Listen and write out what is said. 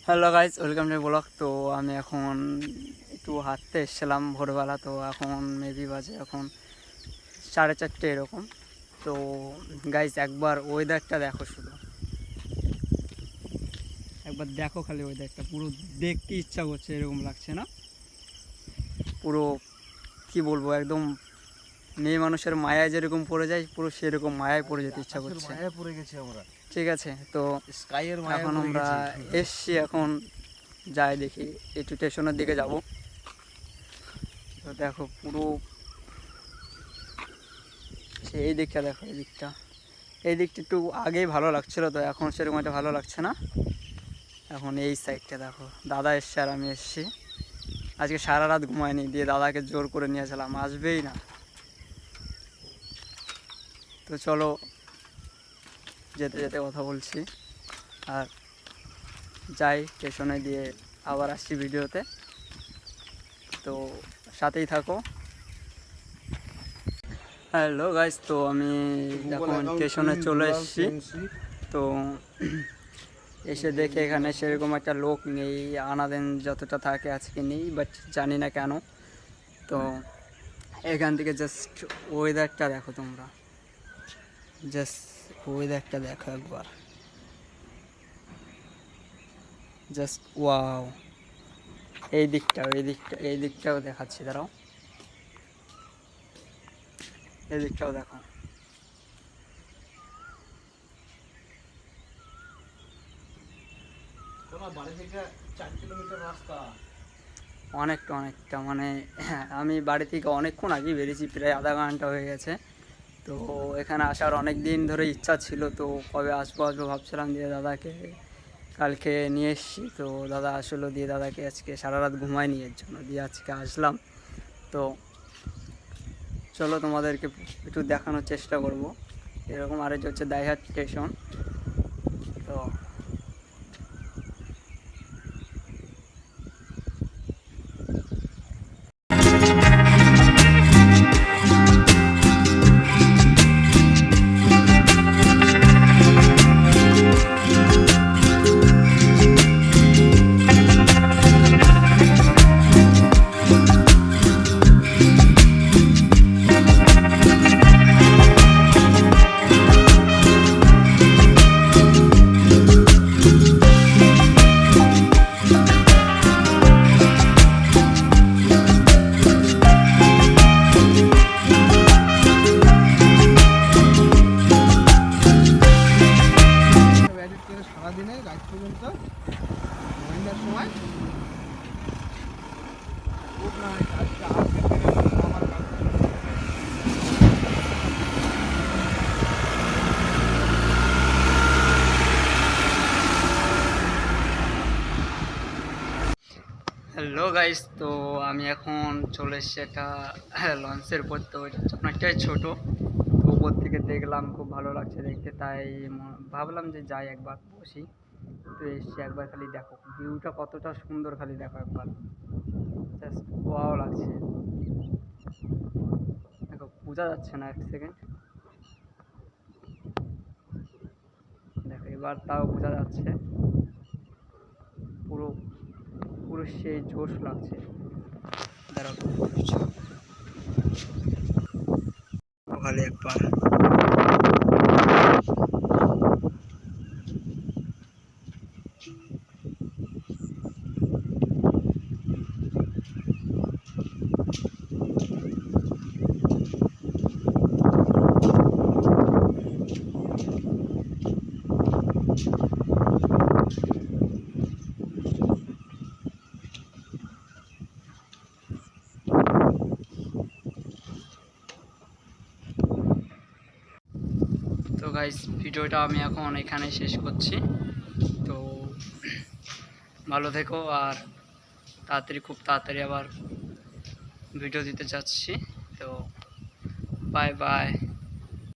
Hello guys, welcome to blog. তো আমি এখন একটু হাঁটতে এসেছিলাম ভোরবেলা। তো এখন মেবি বাজে এখন 4:30 এরকম। তো গাইজ একবার ওয়েদারটা দেখো, শুধু একবার দেখো, খালি ওয়েদারটা পুরো দেখতে ইচ্ছা করছে, এরকম লাগছে না? পুরো কি বলবো, একদম মেয়ে মানুষের মায়ায় যেরকম পড়ে যায়, পুরো সেরকম মায়ায় পড়ে যেতে ইচ্ছা করছে। মায়ায় পড়ে গেছি আমরা, ঠিক আছে, তো স্কাইয়ের মায়ায় এখন পড়ে আমরা গেছি। এসছি, এখন যাই দেখি একটু স্টেশনের দিকে যাব। তো দেখো পুরো এই দিকটা দেখো, এই দিকটা একটু আগেই ভালো লাগছিল, তো এখন সেরকম একটা ভালো লাগছে না। এখন এই সাইডটা দেখো, দাদা এসছে আর আমি এসছি। আজকে সারা রাত ঘুমায়নি, দিয়ে দাদাকে জোর করে নিয়েছিলাম, আসবেই না। তো চলো যেতে যেতে কথা বলছি, আর যাই স্টেশনে, দিয়ে আবার আসছি ভিডিওতে। তো সাথেই থাকো। হ্যালো গাইস, তো আমি এখন স্টেশনে চলে এসেছি। তো এসে দেখে এখানে সেরকম একটা লোক নেই, আনাদিন যতটা থাকে আজকে নেই, বাট জানি না কেন। তো এখান থেকে জাস্ট ওয়েদারটা দেখো, তোমরা জাস্ট ওয়েদারটা দেখো একবার, জাস্ট ওয়াও। এই দিকটাও দেখাচ্ছি, দাঁড়াও, এই দিকটাও দেখো। বাড়ি থেকে 4 কিলোমিটার রাস্তা। অনেকটা মানে আমি বাড়ি থেকে অনেকক্ষণ আগেই বেরিয়েছি, প্রায় আধা ঘন্টা হয়ে গেছে। তো এখানে আসার অনেক দিন ধরে ইচ্ছা ছিল, তো কবে আসবো ভাবছিলাম, দিয়ে দাদাকে কালকে নিয়ে এসেছি। তো দাদা আসলো, দিয়ে দাদাকে আজকে সারা রাত ঘুমায়নি, এর জন্য দিয়ে আজকে আসলাম। তো চলো তোমাদেরকে একটু দেখানোর চেষ্টা করব। এরকম আর হচ্ছে দাইহাট স্টেশন। তো সারাদিনে রাত পর্যন্ত সন্ধ্যার সময় হ্যালো গাইস, তো আমি এখন চলে এসেছি একটা লঞ্চের উপর। তো অনেকটাই ছোটো, তো উপর থেকে দেখলাম, খুব ভালো লাগছে দেখতে, তাই ভাবলাম যে যাই একবার বসি। তো এসছি, একবার খালি দেখো ভিউটা কতটা সুন্দর, খালি দেখো একবার, জাস্ট ওয়াও লাগছে। দেখো বোঝা যাচ্ছে না, এক সেকেন্ড দেখো, এবার তাও বোঝা যাচ্ছে, পুরো পুরো সেই জোশ লাগছে। দাঁড়াও খালি একবার, তো গাইস ভিডিওটা আমি এখন এখানে শেষ করছি। তো ভালো থেকো, আর খুব তাড়াতাড়ি আবার ভিডিও দিতে চাচ্ছি। তো বাই বাই।